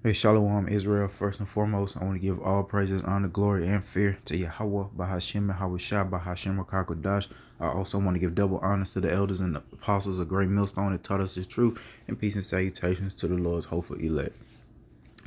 Hey, Shalom, Israel. First and foremost, I want to give all praises, honor, glory, and fear to Yahweh, Bahashem, Yahweh Bahashem, Kakodash. I also want to give double honors to the elders and the apostles of Great Millstone that taught us the truth, and peace and salutations to the Lord's hopeful elect.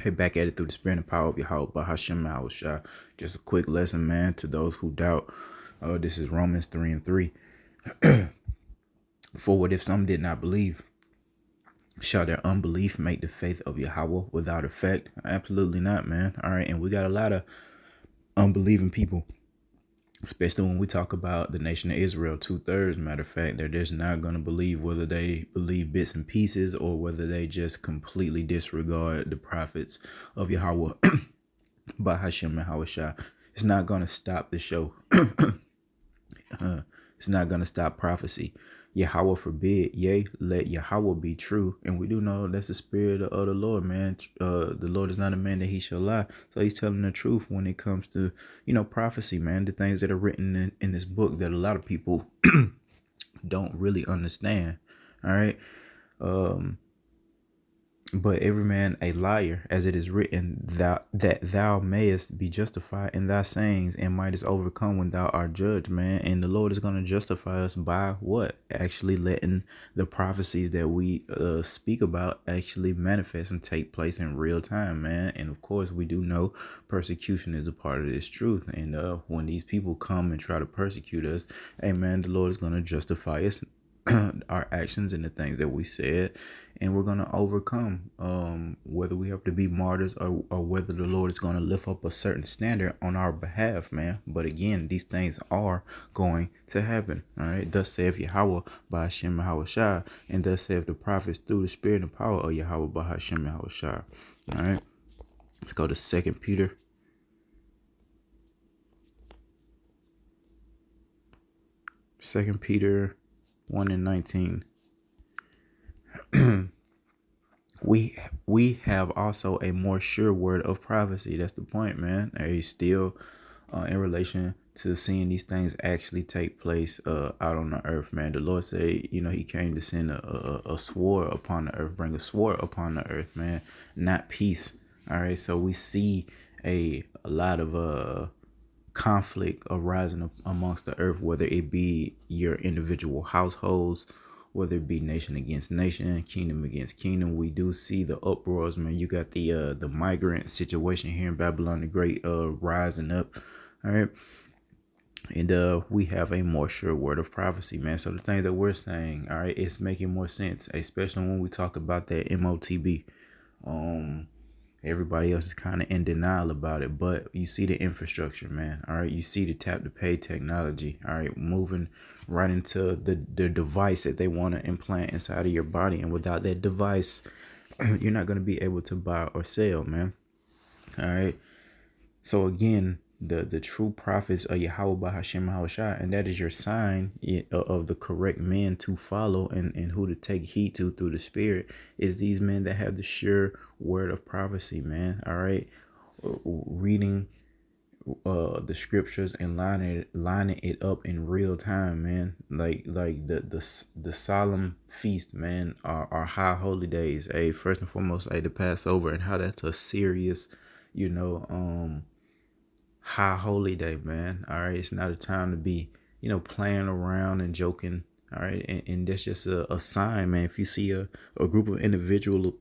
Hey, back at it through the spirit and power of Yahweh, Bahashem, Yahweh. Just a quick lesson, man, to those who doubt. This is Romans 3 and 3. For what if some did not believe? Shall their unbelief make the faith of Yahweh without effect? Absolutely not, man. All right. And we got a lot of unbelieving people, especially when we talk about the nation of Israel. 2/3, matter of fact, they're just not going to believe, whether they believe bits and pieces or whether they just completely disregard the prophets of Yahweh by Hashem and Hawashah. It's not going to stop the show. It's not going to stop prophecy. Yahweh forbid, yea, let Yahweh be true. And we do know that's the spirit of the Lord, man. The Lord is not a man that he shall lie. So he's telling the truth when it comes to, prophecy, man. The things that are written in this book that a lot of people don't really understand. All right. But every man a liar, as it is written, that thou mayest be justified in thy sayings and mightest overcome when thou art judged, man. And the Lord is going to justify us by what? Actually letting the prophecies that we speak about actually manifest and take place in real time, man. And of course, we do know persecution is a part of this truth. And when these people come and try to persecute us, hey, man, the Lord is going to justify us our actions and the things that we said, and we're going to overcome, whether we have to be martyrs or whether the Lord is going to lift up a certain standard on our behalf, man. But again, these things are going to happen. All right. Thus saith Yahweh by Hashem Yahweh, and thus saith the prophets through the spirit and power of Yahweh by Hashem Yahweh. All right. Let's go to 2 Peter. 2 Peter 1 and 19. we have also a more sure word of prophecy. That's the point, man. He's still in relation to seeing these things actually take place out on the earth, man. The Lord said, he came to send a sword upon the earth, bring a sword upon the earth, man, not peace. All right. So we see a lot of conflict arising amongst the earth, whether it be your individual households, whether it be nation against nation, kingdom against kingdom. We do see the uproars, man. You got the migrant situation here in Babylon the Great rising up. All right. And we have a more sure word of prophecy, man. So the thing that we're saying, all right, it's making more sense, especially when we talk about that MOTB. Everybody else is kind of in denial about it, but you see the infrastructure, man. All right. You see the tap to pay technology. All right. Moving right into the device that they want to implant inside of your body. And without that device, you're not going to be able to buy or sell, man. All right. So again, the true prophets are Yahweh by Hashem Hawashah, and that is your sign of the correct men to follow and who to take heed to through the spirit is these men that have the sure word of prophecy, man. All right. Reading the scriptures and lining it up in real time, man. Like the solemn feast, man, are high holy days. First and foremost, the Passover, and how that's a serious, high holy day, man. All right. It's not a time to be, playing around and joking. All right. And that's just a sign, man. If you see a group of individuals,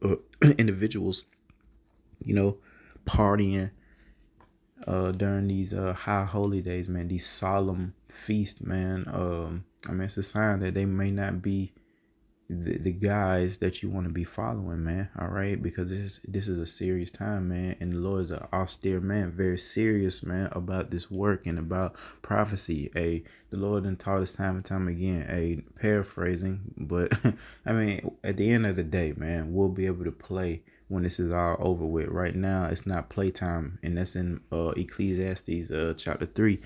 partying during these high holy days, man, these solemn feasts, man. It's a sign that they may not be the guys that you want to be following, man. All right, because this is a serious time, man, and the Lord is an austere man, very serious, man, about this work and about prophecy. The Lord done taught us time and time again. Paraphrasing, but at the end of the day, man, we'll be able to play when this is all over with. Right now, it's not playtime, and that's in Ecclesiastes chapter 3.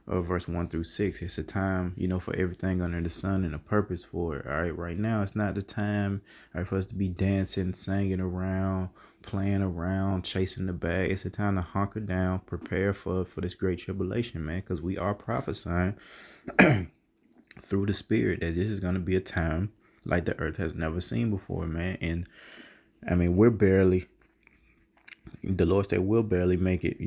Verse 1 through 6. It's a time, for everything under the sun and a purpose for it. All right. Right now, it's not the time, all right, for us to be dancing, singing around, playing around, chasing the bag. It's a time to hunker down, prepare for this great tribulation, man, because we are prophesying through the spirit that this is going to be a time like the earth has never seen before, man. And we're barely The Lord said we'll barely make it,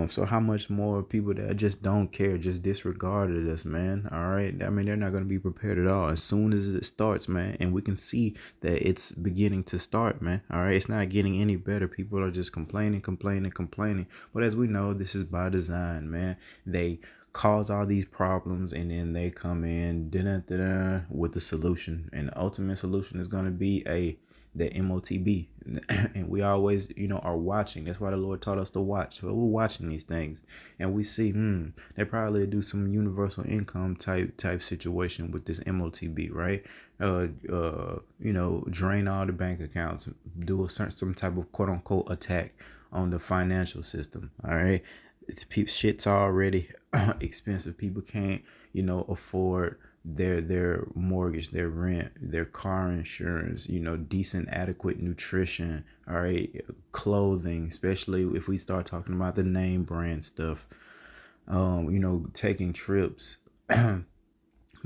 So how much more people that just don't care, just disregarded us, man. All right. I mean, they're not going to be prepared at all. As soon as it starts, man, and we can see that it's beginning to start, man. All right. It's not getting any better. People are just complaining. But as we know, this is by design, man. They cause all these problems and then they come in with the solution. And the ultimate solution is going to be the MOTB. And we always, are watching. That's why the Lord taught us to watch. So we're watching these things and we see, they probably do some universal income type situation with this MOTB, right? Drain all the bank accounts, do some type of quote unquote attack on the financial system. All right. Shit's already expensive. People can't, afford their mortgage, their rent, their car insurance, decent, adequate nutrition, all right, clothing, especially if we start talking about the name brand stuff, taking trips,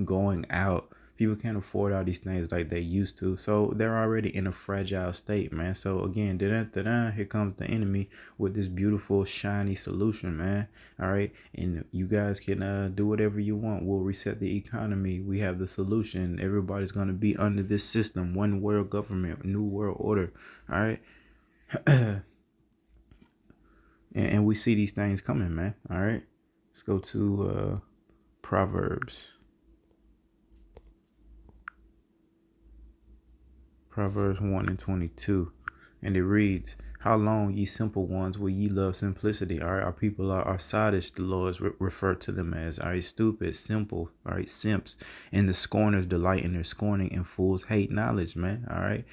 going out. People can't afford all these things like they used to. So they're already in a fragile state, man. So again, here comes the enemy with this beautiful, shiny solution, man. All right. And you guys can do whatever you want. We'll reset the economy. We have the solution. Everybody's going to be under this system. One world government, new world order. All right. and we see these things coming, man. All right. Let's go to Proverbs. Proverbs 1:22, and it reads, "How long, ye simple ones, will ye love simplicity?" All right, our people are sottish. The Lord refer to them as, all right, stupid, simple, all right, simps, and the scorners delight in their scorning, and fools hate knowledge, man. All right.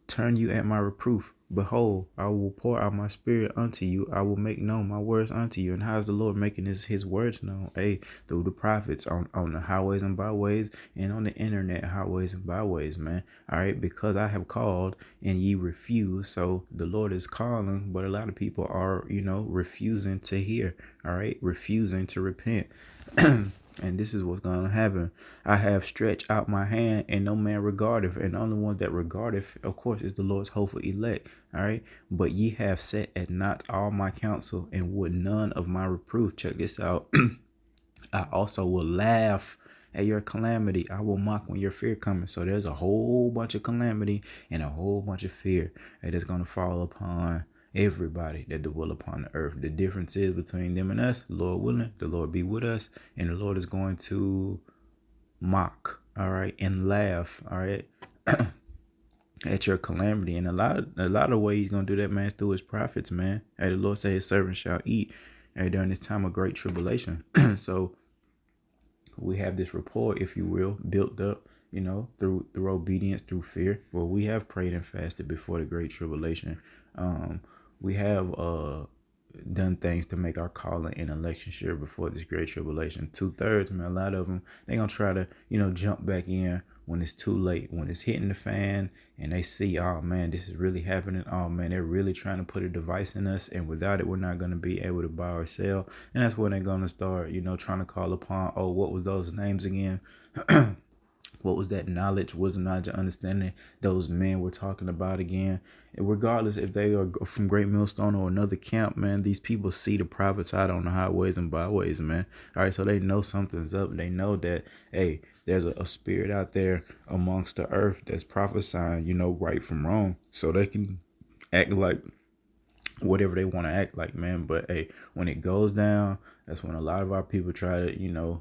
Turn you at my reproof. Behold, I will pour out my spirit unto you. I will make known my words unto you. And how's the Lord making his words known? Through the prophets on the highways and byways and on the internet highways and byways, man. All right, because I have called and ye refuse. So the Lord is calling, but a lot of people are, refusing to hear. All right, refusing to repent. And this is what's going to happen. I have stretched out my hand and no man regardeth. And the only one that regardeth, of course, is the Lord's hopeful elect. All right. But ye have set at naught all my counsel and would none of my reproof. Check this out. I also will laugh at your calamity. I will mock when your fear cometh. So there's a whole bunch of calamity and a whole bunch of fear that is going to fall upon everybody that dwell upon the earth. The difference is between them and us, Lord willing, the Lord be with us, and the Lord is going to mock, all right, and laugh, all right, at your calamity. And a lot of ways he's gonna do that, man, is through his prophets, man. Hey, the Lord said his servants shall eat during this time of great tribulation. So we have this rapport, if you will, built up, through obedience, through fear. Well, we have prayed and fasted before the great tribulation. We have done things to make our calling and election sure before this great tribulation. 2/3, man, a lot of them, they gonna try to, jump back in when it's too late, when it's hitting the fan and they see, oh man, this is really happening. Oh man, they're really trying to put a device in us, and without it, we're not going to be able to buy or sell. And that's when they're going to start, trying to call upon, oh, what was those names again? What was that knowledge, wisdom, knowledge, and understanding those men were talking about again? And regardless if they are from Great Millstone or another camp, man, these people see the prophets out on the highways and byways, man. All right, so they know something's up. They know that, hey, there's a spirit out there amongst the earth that's prophesying, right from wrong. So they can act like whatever they want to act like, man. But hey, when it goes down, that's when a lot of our people try to,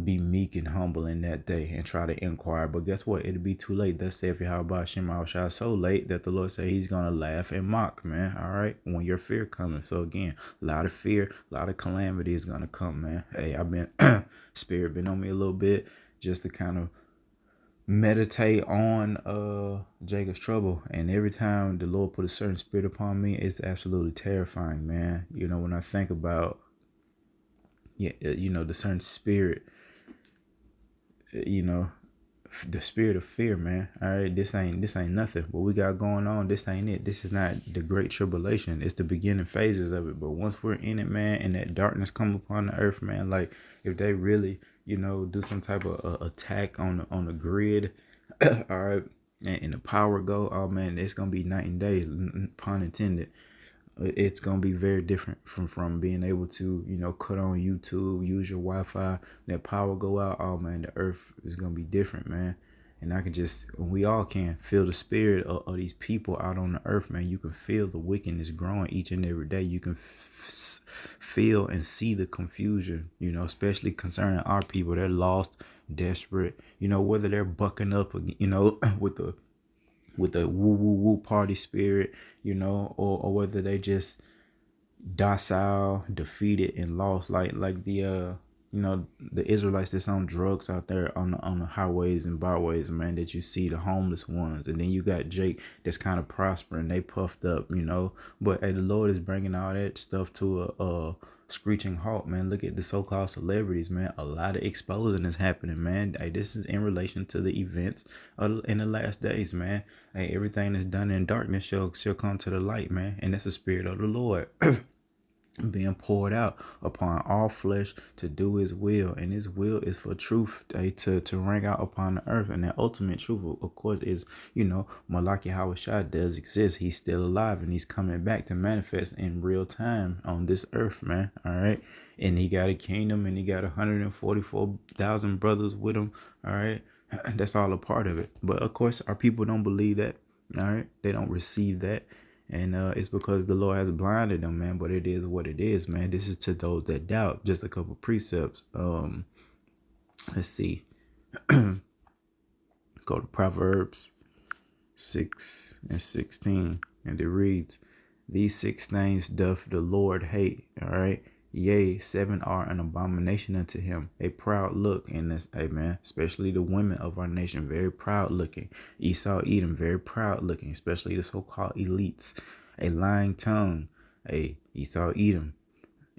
be meek and humble in that day and try to inquire. But guess what? It'll be too late. That's if Yahweh Shema Shah, so late that the Lord said he's gonna laugh and mock, man. All right, when your fear coming. So again, a lot of fear, a lot of calamity is gonna come, man. Hey, I've been spirit been on me a little bit just to kind of meditate on Jacob's trouble, and every time the Lord put a certain spirit upon me, it's absolutely terrifying, man. When I think about the certain spirit, the spirit of fear, man. All right, this ain't nothing. What we got going on, this ain't it. This is not the great tribulation. It's the beginning phases of it. But once we're in it, man, and that darkness come upon the earth, man, like if they really, do some type of attack on the grid, all right, and the power go, oh man, it's gonna be night and day, pun intended. It's gonna be very different from being able to, cut on YouTube, use your Wi-Fi. That power go out, oh man, the earth is gonna be different, man. And I can just, we all can feel the spirit of these people out on the earth, man. You can feel the wickedness growing each and every day. You can feel and see the confusion, especially concerning our people. They're lost, desperate, whether they're bucking up, with the woo woo woo party spirit, or whether they just docile, defeated, and lost, like the Israelites that's on drugs out there on the highways and byways, man. That you see the homeless ones, and then you got Jake that's kind of prospering. They puffed up, but hey, the Lord is bringing all that stuff to a screeching halt, man. Look at the so-called celebrities, man. A lot of exposing is happening, man. Hey, this is in relation to the events in the last days, man. Hey, everything that's done in darkness shall come to the light, man. And that's the spirit of the Lord being poured out upon all flesh to do his will, and his will is for truth, to ring out upon the earth. And the ultimate truth, of course, is Malachi Hawashai does exist. He's still alive, and he's coming back to manifest in real time on this earth, man. All right. And he got a kingdom, and he got 144,000 brothers with him. All right. That's all a part of it. But of course, our people don't believe that. All right. They don't receive that. And it's because the Lord has blinded them, man. But it is what it is, man. This is to those that doubt. Just a couple precepts. Let's see. Go to Proverbs 6:16. And it reads, "These 6 things doth the Lord hate." All right. Yea, 7 are an abomination unto him. A proud look in this, amen. Especially the women of our nation, very proud looking. Esau, Edom, very proud looking, especially the so-called elites. A lying tongue, Esau, Edom.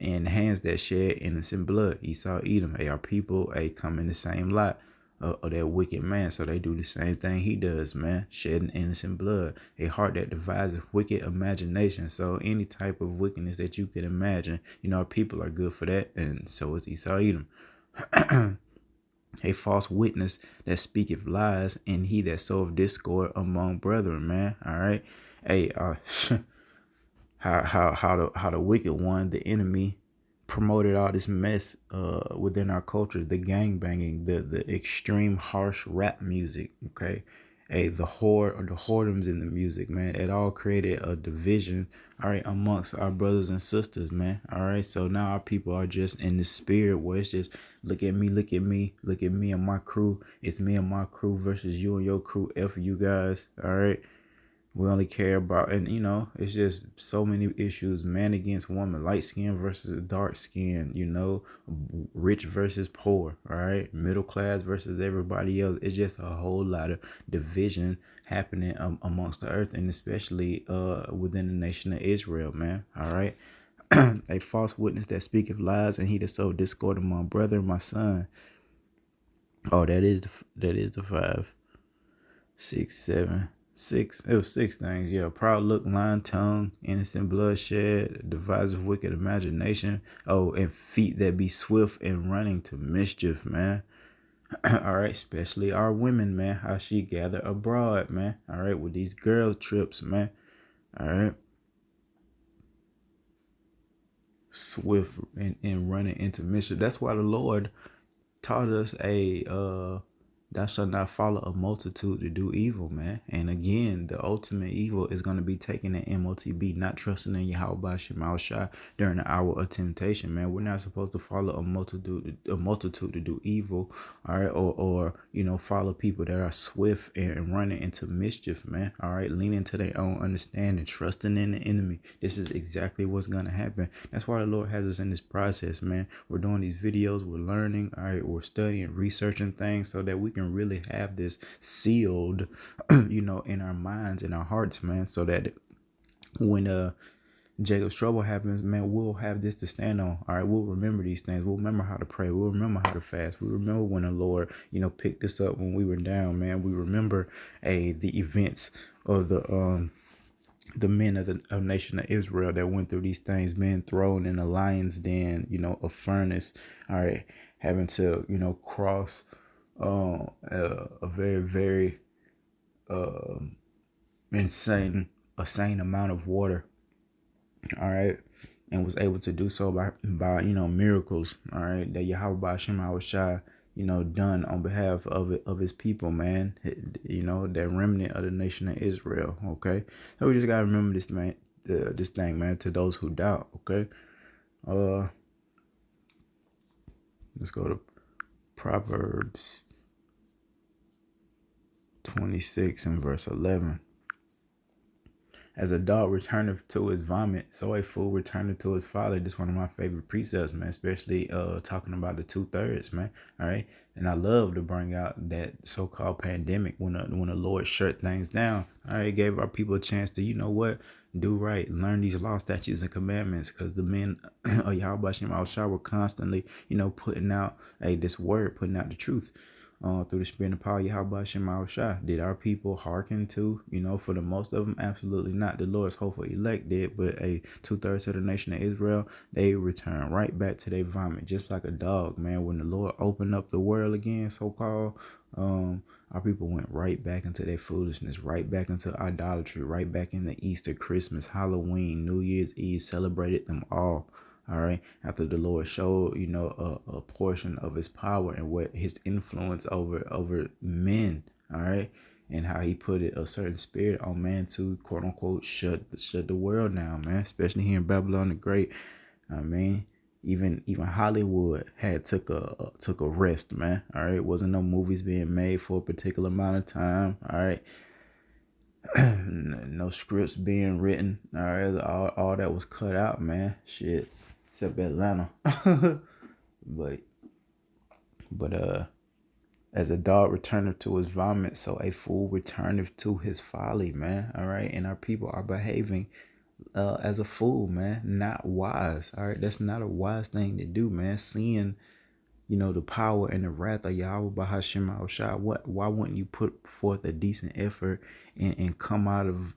And hands that shed innocent blood, Esau, Edom. Our people, come in the same lot of that wicked man. So they do the same thing he does, man. Shedding innocent blood. A heart that devises wicked imagination. So any type of wickedness that you could imagine, our people are good for that. And so is Esau, Edom. A false witness that speaketh lies, and he that soweth discord among brethren, man. All right. Hey, how the wicked one, the enemy, promoted all this mess within our culture, the gang banging, the extreme harsh rap music, okay? Hey, the whoredoms in the music, man. It all created a division, all right, amongst our brothers and sisters, man. All right. So now our people are just in the spirit where it's just look at me, look at me, look at me and my crew. It's me and my crew versus you and your crew. F you guys. All right. We only care about, and it's just so many issues, man against woman, light skin versus dark skin, rich versus poor, all right, middle class versus everybody else. It's just a whole lot of division happening amongst the earth, and especially within the nation of Israel, man. All right. A false witness that speaketh lies, and he that sow discord among brethren, my son. Oh, that is the 5, 6, 7, 6. It was 6 things. Yeah, proud look, lying tongue, innocent bloodshed, divisive wicked imagination. Oh, and feet that be swift and running to mischief, man. All right, especially our women, man. How she gather abroad, man. All right, with these girl trips, man. All right, swift and running into mischief. That's why the Lord taught us thou shalt not follow a multitude to do evil, man. And again, the ultimate evil is going to be taking an MOTB, not trusting in Yahweh Shema Shai during the hour of temptation, man. We're not supposed to follow a multitude to do evil, all right, or follow people that are swift and running into mischief, man. All right, leaning to their own understanding, trusting in the enemy. This is exactly what's going to happen. That's why the Lord has us in this process, man. We're doing these videos, we're learning, all right, we're studying, researching things so that we can really have this sealed, in our minds, in our hearts, man, so that when Jacob's trouble happens, man, we'll have this to stand on. All right, we'll remember these things. We'll remember how to pray. We'll remember how to fast. We remember when the Lord, picked us up when we were down, man. We remember the events of the men of the nation of Israel that went through these things, being thrown in a lion's den, a furnace, all right, having to, cross a very, very um insane a sane amount of water, all right, and was able to do so by miracles, all right, that Yahweh Hashem Shai, done on behalf of his people, man. That remnant of the nation of Israel. Okay, so we just gotta remember this, man. This thing, man. To those who doubt, okay. Uh, let's go to Proverbs 26 and verse 11. As a dog returneth to his vomit, so a fool returneth to his father. This is one of my favorite precepts, man, especially talking about the 2/3, man. All right. And I love to bring out that so-called pandemic when the Lord shut things down. All right, gave our people a chance to, do right, learn these law, statutes, and commandments, because the men of Yahweh Shem Shah were constantly, putting out this word, putting out the truth. Through the spirit and power of Yahweh Shem Shah. Did our people hearken to, for the most of them? Absolutely not. The Lord's hopeful elect did, but 2/3 of the nation of Israel, they return right back to their vomit, just like a dog, man. When the Lord opened up the world again, so-called, our people went right back into their foolishness, right back into idolatry, right back into Easter, Christmas, Halloween, New Year's Eve, celebrated them all. All right. After the Lord showed, a portion of his power and what his influence over men. All right. And how he put a certain spirit on man to, quote unquote, shut the world down, man. Especially here in Babylon the Great. I mean, even Hollywood had took a rest, man. All right. Wasn't no movies being made for a particular amount of time. All right. No scripts being written. All right. All that was cut out, man. Shit. Except Atlanta. but as a dog returneth to his vomit, so a fool returneth to his folly, man. All right. And our people are behaving as a fool, man. Not wise. All right. That's not a wise thing to do, man. Seeing, the power and the wrath of Yahweh Bahashim Shah. Why wouldn't you put forth a decent effort and come out of,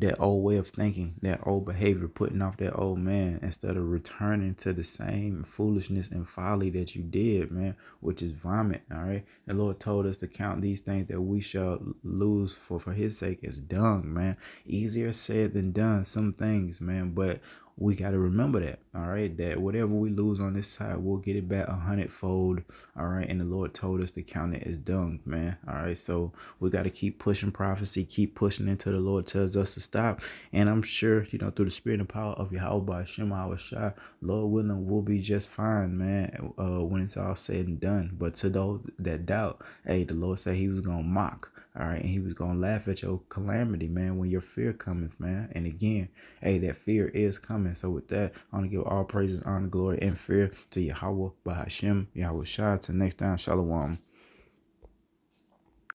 that old way of thinking, that old behavior, putting off that old man, instead of returning to the same foolishness and folly that you did, man, which is vomit. All right. The Lord told us to count these things that we shall lose for his sake as dung, man. Easier said than done, some things, man, but we got to remember that, all right, that whatever we lose on this side, we'll get it back 100-fold, all right, and the Lord told us to count it as dung, man, all right, so we got to keep pushing prophecy, keep pushing until the Lord tells us to stop, and I'm sure, through the spirit and power of Yahweh Shema Shah, Lord willing, we'll be just fine, man, when it's all said and done. But to those that doubt, hey, the Lord said he was going to mock, all right, and he was going to laugh at your calamity, man, when your fear cometh, man, and again, hey, that fear is coming. So with that, I want to give all praises, honor, glory, and fear to Yahweh Bahashim, Yahweh Shah. Till next time, Shalom.